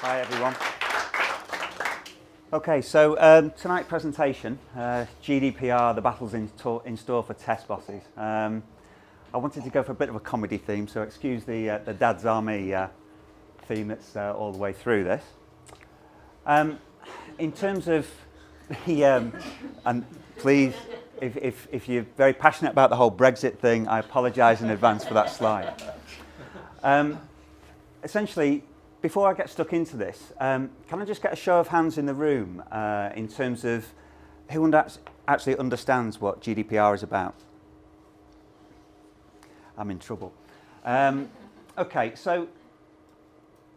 Hi everyone. Okay, so tonight's presentation, GDPR, the battles in store for test bosses. I wanted to go for a bit of a comedy theme, so excuse the Dad's Army theme that's all the way through this. In terms of the, and please, if you're very passionate about the whole Brexit thing, I apologise in advance for that slide. Essentially, before I get stuck into this, can I just get a show of hands in the room in terms of who actually understands what GDPR is about? I'm in trouble. Okay, so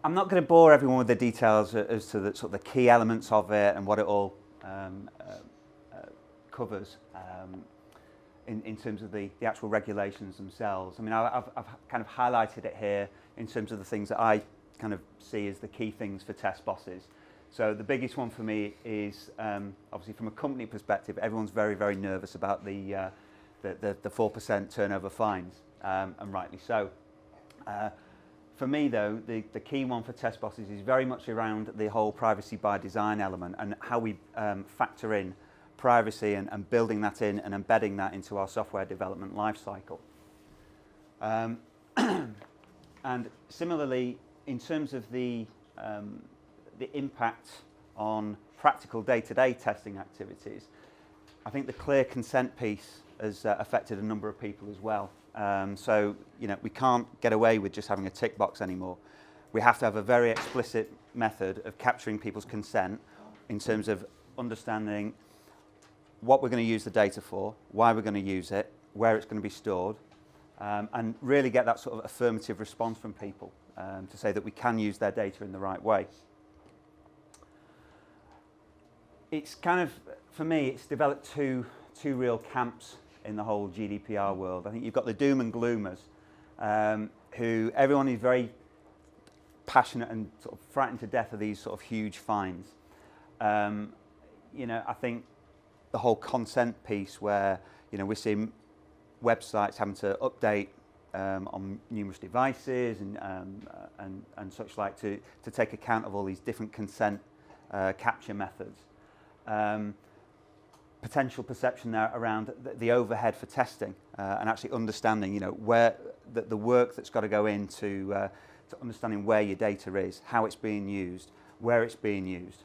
I'm not going to bore everyone with the details as to the sort of the key elements of it and what it all covers in terms of the actual regulations themselves. I mean, I've kind of highlighted it here in terms of the things that I kind of see as the key things for test bosses. So the biggest one for me is obviously from a company perspective, everyone's very, very nervous about the 4% turnover fines, and rightly so. For me though, the key one for test bosses is very much around the whole privacy by design element and how we factor in privacy and building that in and embedding that into our software development lifecycle. And similarly, in terms of the impact on practical day-to-day testing activities, I think the clear consent piece has affected a number of people as well. So, you know, we can't get away with just having a tick box anymore. We have to have a very explicit method of capturing people's consent in terms of understanding what we're going to use the data for, why we're going to use it, where it's going to be stored, and really get that sort of affirmative response from people to say that we can use their data in the right way. It's kind of, for me, it's developed two real camps in the whole GDPR world. I think you've got the doom and gloomers, who everyone is very passionate and sort of frightened to death of these sort of huge fines. You know, I think the whole consent piece where, you know, we're seeing websites having to update on numerous devices and such like to take account of all these different consent capture methods. Potential perception there around the overhead for testing and actually understanding, you know, where the work that's got to go into to understanding where your data is, how it's being used, where it's being used.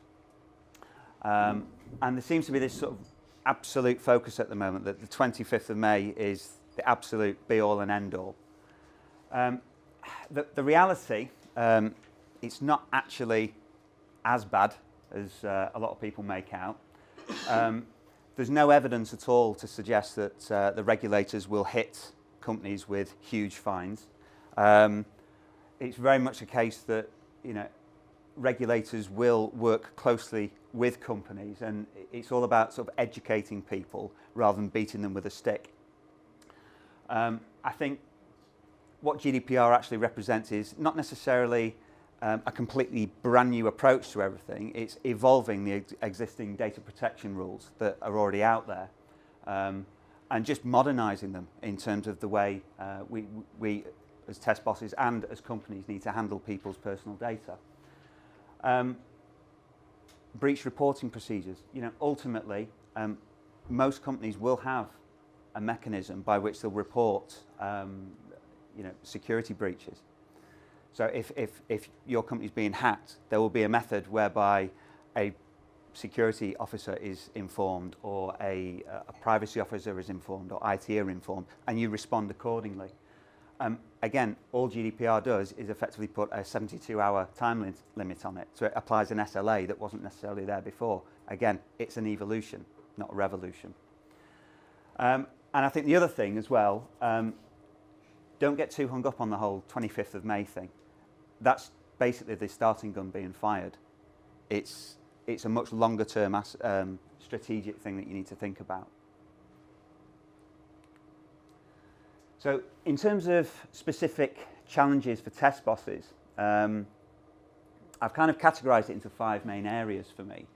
And there seems to be this sort of absolute focus at the moment that the 25th of May is the absolute be-all and end-all. The reality, it's not actually as bad as a lot of people make out. There's no evidence at all to suggest that the regulators will hit companies with huge fines. It's very much a case that, you know, regulators will work closely with companies, and it's all about sort of educating people rather than beating them with a stick. I think what GDPR actually represents is not necessarily a completely brand new approach to everything. It's evolving the existing data protection rules that are already out there and just modernising them in terms of the way we as test bosses and as companies need to handle people's personal data. Breach reporting procedures. You know, ultimately, most companies will have a mechanism by which they'll report, you know, security breaches. So if your company's being hacked, there will be a method whereby a security officer is informed, or a privacy officer is informed, or IT are informed, and you respond accordingly. Again, all GDPR does is effectively put a 72-hour time limit on it. So it applies an SLA that wasn't necessarily there before. Again, it's an evolution, not a revolution. And I think the other thing as well, don't get too hung up on the whole 25th of May thing. That's basically the starting gun being fired. It's a much longer term strategic thing that you need to think about. So in terms of specific challenges for test bosses, I've kind of categorized it into 5 main areas for me.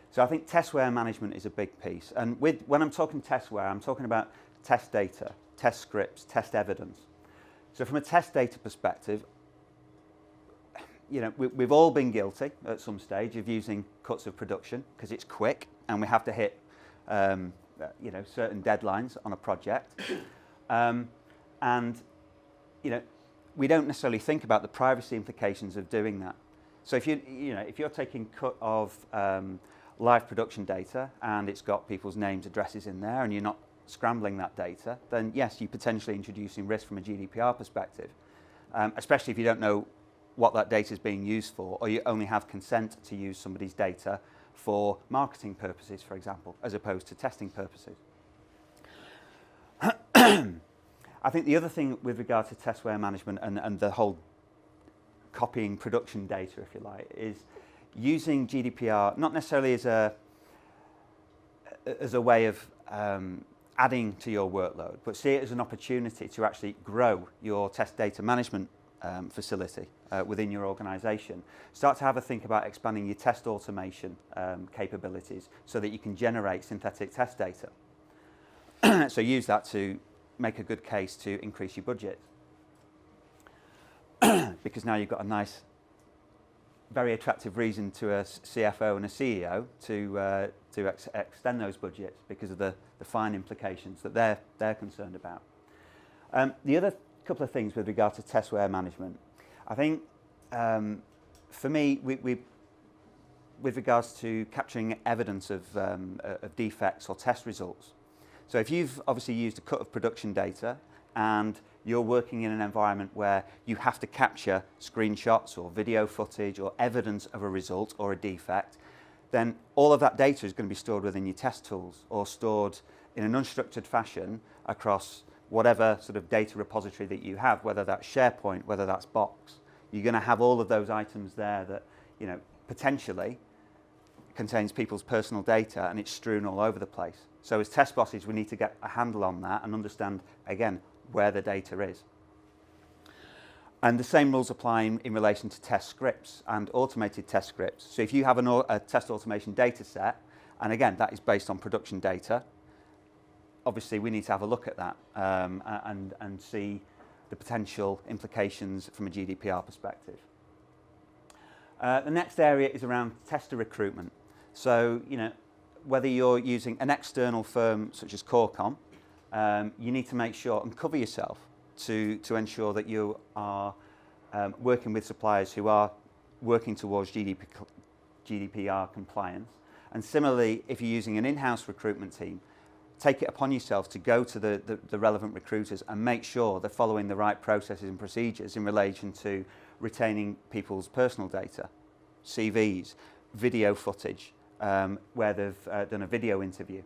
So I think testware management is a big piece. And when I'm talking testware, I'm talking about test data, test scripts, test evidence. So from a test data perspective, we've all been guilty at some stage of using cuts of production because it's quick and we have to hit certain deadlines on a project. And we don't necessarily think about the privacy implications of doing that. So if you're taking cut of live production data and it's got people's names, addresses in there, and you're not scrambling that data, then yes, you're potentially introducing risk from a GDPR perspective, especially if you don't know what that data is being used for, or you only have consent to use somebody's data for marketing purposes, for example, as opposed to testing purposes. I think the other thing with regard to testware management and the whole copying production data, if you like, is using GDPR not necessarily as a way of adding to your workload, but see it as an opportunity to actually grow your test data management facility within your organisation. Start to have a think about expanding your test automation capabilities so that you can generate synthetic test data. So use that to make a good case to increase your budget. Because now you've got a nice, very attractive reason to a CFO and a CEO to extend those budgets because of the fine implications that they're concerned about. The other couple of things with regard to testware management, I think for me, we with regards to capturing evidence of defects or test results. So if you've obviously used a cut of production data and you're working in an environment where you have to capture screenshots or video footage or evidence of a result or a defect, then all of that data is going to be stored within your test tools or stored in an unstructured fashion across whatever sort of data repository that you have, whether that's SharePoint, whether that's Box. You're going to have all of those items there that, potentially contains people's personal data, and it's strewn all over the place. So as test bosses, we need to get a handle on that and understand, again, where the data is. And the same rules apply in relation to test scripts and automated test scripts. So if you have a test automation data set, and again, that is based on production data, obviously we need to have a look at that and see the potential implications from a GDPR perspective. The next area is around tester recruitment. So, whether you're using an external firm such as Corecom, you need to make sure and cover yourself to ensure that you are working with suppliers who are working towards GDPR compliance. And similarly, if you're using an in-house recruitment team, take it upon yourself to go to the relevant recruiters and make sure they're following the right processes and procedures in relation to retaining people's personal data, CVs, video footage, where they've done a video interview,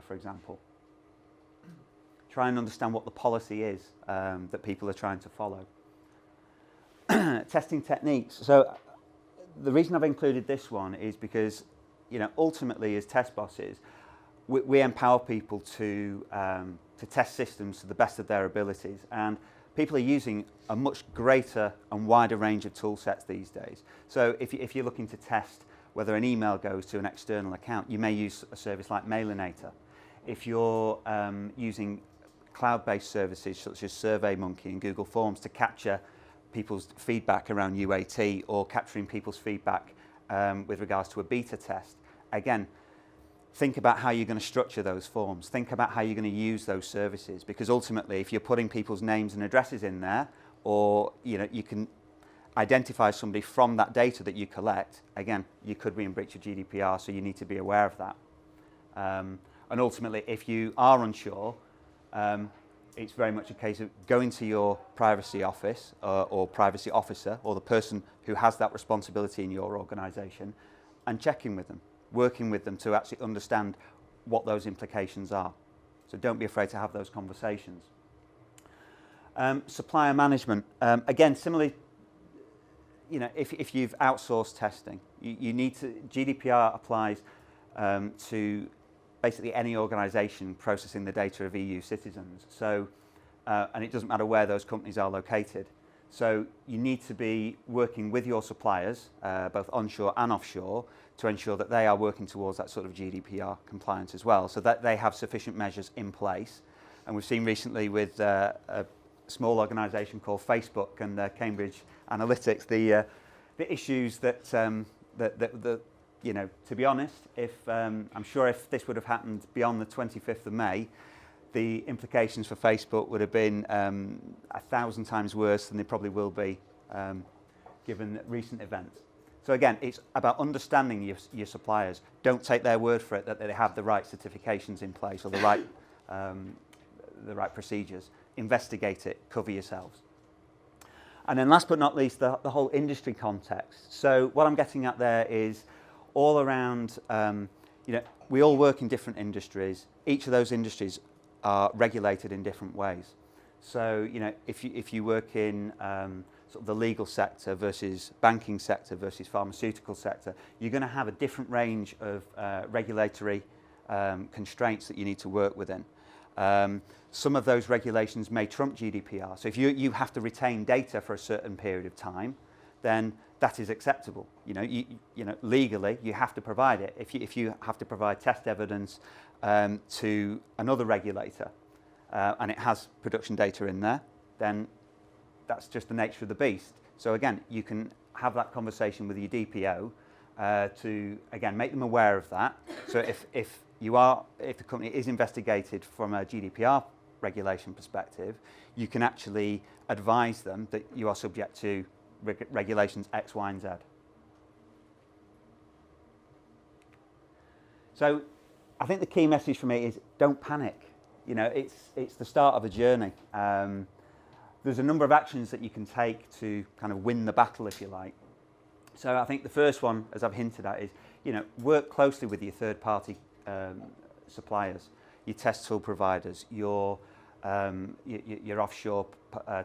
for example. Try and understand what the policy is that people are trying to follow. Testing techniques. So the reason I've included this one is because, ultimately as test bosses, we empower people to test systems to the best of their abilities, and people are using a much greater and wider range of tool sets these days. So if you're looking to test whether an email goes to an external account, you may use a service like Mailinator. If you're using cloud-based services such as SurveyMonkey and Google Forms to capture people's feedback around UAT, or capturing people's feedback with regards to a beta test, again, think about how you're going to structure those forms. Think about how you're going to use those services, because ultimately, if you're putting people's names and addresses in there, or you can identify somebody from that data that you collect, again, you could be in breach of GDPR, so you need to be aware of that. And ultimately, if you are unsure, it's very much a case of going to your privacy office or privacy officer, or the person who has that responsibility in your organisation, and checking with them, working with them to actually understand what those implications are. So don't be afraid to have those conversations. Supplier management. Again, similarly, if you've outsourced testing, you need to, GDPR applies to basically any organisation processing the data of EU citizens. So, and it doesn't matter where those companies are located. So you need to be working with your suppliers, both onshore and offshore, to ensure that they are working towards that sort of GDPR compliance as well, so that they have sufficient measures in place. And we've seen recently with a small organisation called Facebook and Cambridge Analytics, the issues that, you know, to be honest, if I'm sure if this would have happened beyond the 25th of May, the implications for Facebook would have been 1,000 times worse than they probably will be given recent events. So again, it's about understanding your suppliers. Don't take their word for it that they have the right certifications in place or the right procedures. Investigate it, cover yourselves. And then last but not least, the whole industry context. So what I'm getting at there is all around, you know, we all work in different industries. Each of those industries are regulated in different ways. So, you know, if you work in sort of the legal sector versus banking sector versus pharmaceutical sector, you're going to have a different range of regulatory constraints that you need to work within. Some of those regulations may trump GDPR. So if you have to retain data for a certain period of time, then that is acceptable. You know, legally you have to provide it. If you have to provide test evidence to another regulator and it has production data in there, then that's just the nature of the beast. So again, you can have that conversation with your DPO to again make them aware of that. So if the company is investigated from a GDPR regulation perspective, you can actually advise them that you are subject to regulations X, Y, and Z. So I think the key message for me is don't panic. You know, it's the start of a journey. There's a number of actions that you can take to kind of win the battle, if you like. So I think the first one, as I've hinted at, is, you know, work closely with your third-party suppliers, your test tool providers, your offshore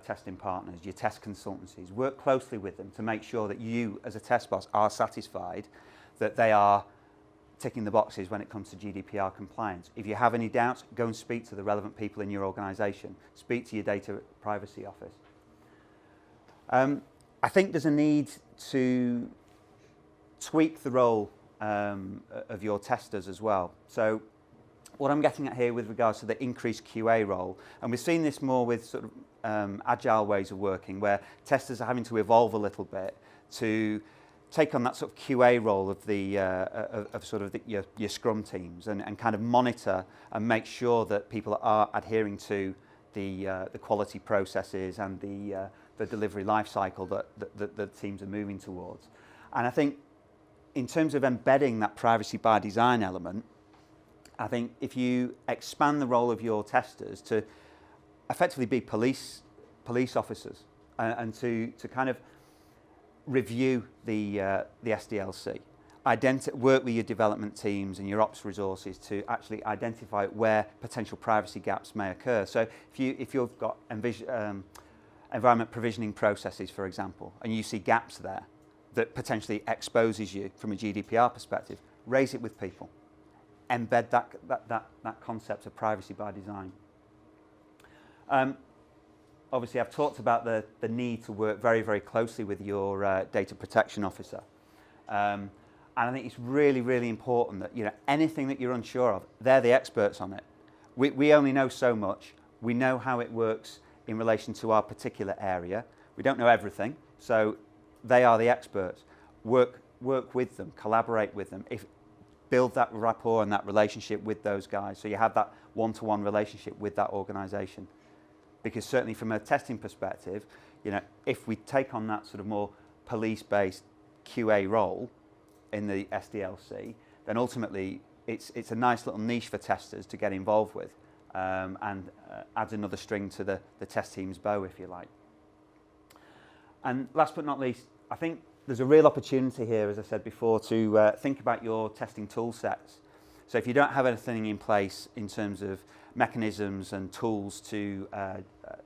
testing partners, your test consultancies. Work closely with them to make sure that you, as a TestBoss, are satisfied that they are ticking the boxes when it comes to GDPR compliance. If you have any doubts, go and speak to the relevant people in your organisation. Speak to your data privacy office. I think there's a need to tweak the role of your testers as well. So what I'm getting at here with regards to the increased QA role, and we've seen this more with sort of agile ways of working, where testers are having to evolve a little bit to take on that sort of QA role of the your Scrum teams and kind of monitor and make sure that people are adhering to the quality processes and the delivery life cycle that the teams are moving towards. And I think in terms of embedding that privacy by design element, I think if you expand the role of your testers to effectively be police officers and to kind of review the SDLC, work with your development teams and your ops resources to actually identify where potential privacy gaps may occur. So if you've got environment provisioning processes, for example, and you see gaps there that potentially exposes you from a GDPR perspective, raise it with people. Embed that concept of privacy by design. Obviously, I've talked about the need to work very, very closely with your data protection officer. And I think it's really, really important that, you know, anything that you're unsure of, they're the experts on it. We only know so much. We know how it works in relation to our particular area. We don't know everything, so they are the experts. Work with them, collaborate with them. Build that rapport and that relationship with those guys, so you have that one-to-one relationship with that organisation. Because certainly from a testing perspective, you know, if we take on that sort of more police-based QA role in the SDLC, then ultimately it's a nice little niche for testers to get involved with, and adds another string to the test team's bow, if you like. And last but not least, I think there's a real opportunity here, as I said before, to think about your testing tool sets. So if you don't have anything in place in terms of mechanisms and tools to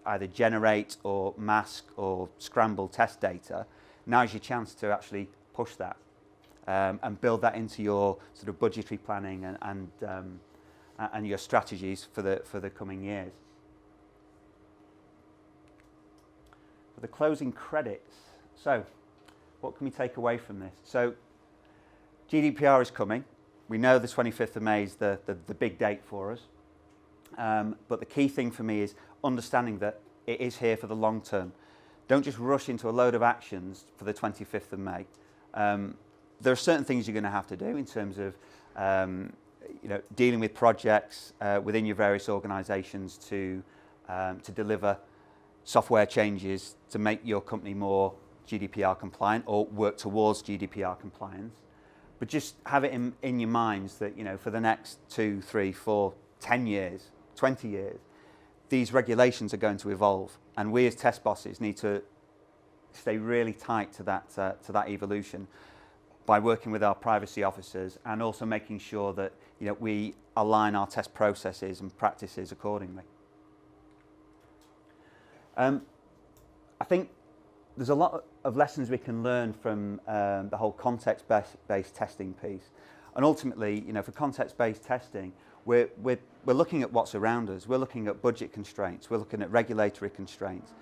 either generate or mask or scramble test data, now's your chance to actually push that and build that into your sort of budgetary planning and your strategies for the coming years. For the closing credits, so what can we take away from this? So GDPR is coming. We know the 25th of May is the big date for us. But the key thing for me is understanding that it is here for the long term. Don't just rush into a load of actions for the 25th of May. There are certain things you're going to have to do in terms of dealing with projects within your various organisations to deliver software changes to make your company more GDPR compliant or work towards GDPR compliance. But just have it in your minds that, for the next 2, 3, 4, 10 years, 20 years, these regulations are going to evolve. And we as test bosses need to stay really tight to that evolution by working with our privacy officers and also making sure that we align our test processes and practices accordingly. I think there's a lot of lessons we can learn from the whole context-based testing piece. And ultimately, for context-based testing, we're looking at what's around us. We're looking at budget constraints. We're looking at regulatory constraints,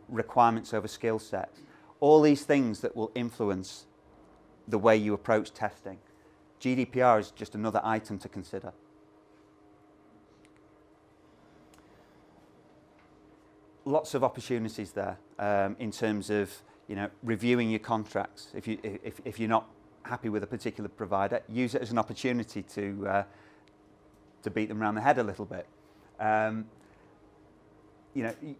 requirements over skill sets. All these things that will influence the way you approach testing. GDPR is just another item to consider. Lots of opportunities there in terms of reviewing your contracts. If you're not happy with a particular provider, use it as an opportunity to beat them around the head a little bit.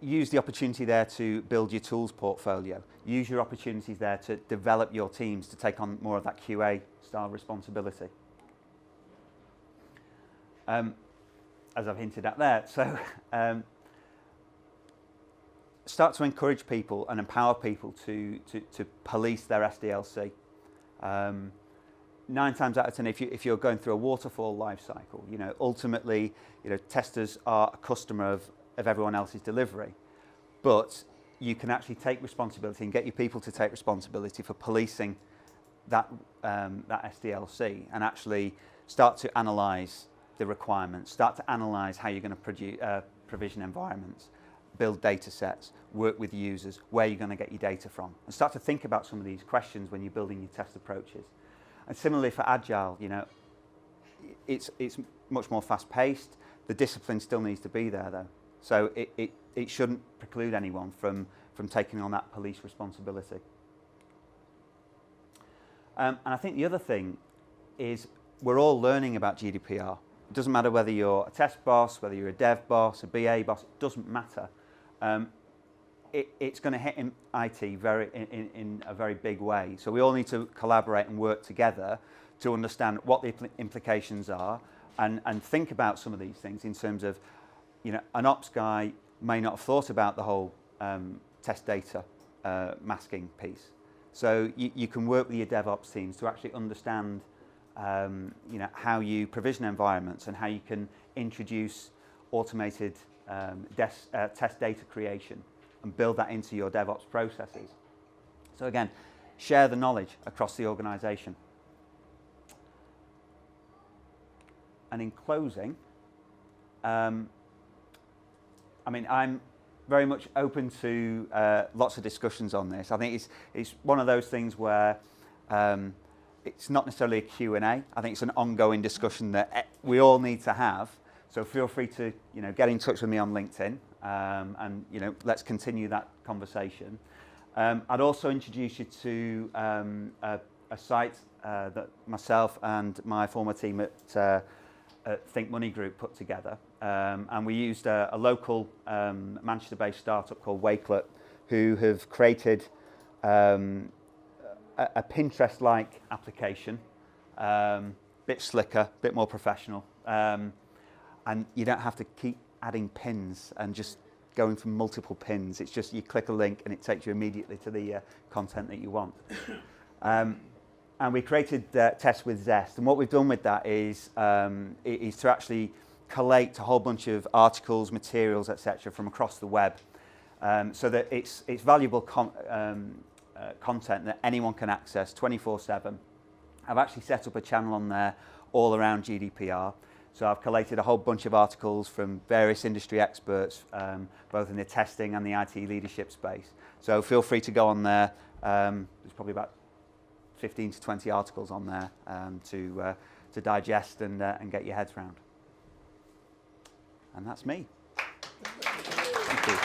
Use the opportunity there to build your tools portfolio. Use your opportunities there to develop your teams to take on more of that QA style responsibility. As I've hinted at there, so start to encourage people and empower people to police their SDLC. 9 times out of 10, if you're going through a waterfall life cycle, ultimately, testers are a customer of everyone else's delivery, but you can actually take responsibility and get your people to take responsibility for policing that SDLC and actually start to analyse the requirements, start to analyse how you're going to provision environments, build data sets, work with users, where you're going to get your data from, and start to think about some of these questions when you're building your test approaches. And similarly for Agile, it's much more fast-paced. The discipline still needs to be there, though. So it shouldn't preclude anyone from taking on that police responsibility. And I think the other thing is we're all learning about GDPR. It doesn't matter whether you're a test boss, whether you're a dev boss, a BA boss, it doesn't matter. It's going to hit in IT in a very big way. So we all need to collaborate and work together to understand what the implications are and think about some of these things in terms of, an ops guy may not have thought about the whole test data masking piece. So you can work with your DevOps teams to actually understand how you provision environments and how you can introduce automated test data creation and build that into your DevOps processes. So again, share the knowledge across the organisation. And in closing, I'm very much open to lots of discussions on this. I think it's one of those things where it's not necessarily a Q&A. I think it's an ongoing discussion that we all need to have. So feel free to get in touch with me on LinkedIn and let's continue that conversation. I'd also introduce you to a site that myself and my former team at Think Money Group put together, and we used a local Manchester-based startup called Wakelet, who have created a Pinterest-like application, bit slicker, bit more professional, and you don't have to keep adding pins and just going from multiple pins. It's just you click a link and it takes you immediately to the content that you want. And we created Test with Zest, and what we've done with that is to actually collate a whole bunch of articles, materials, etc. from across the web, so that it's valuable content that anyone can access 24/7. I've actually set up a channel on there all around GDPR. So I've collated a whole bunch of articles from various industry experts, both in the testing and the IT leadership space. So feel free to go on there. There's probably about 15 to 20 articles on there to digest and get your heads around. And that's me. Thank you.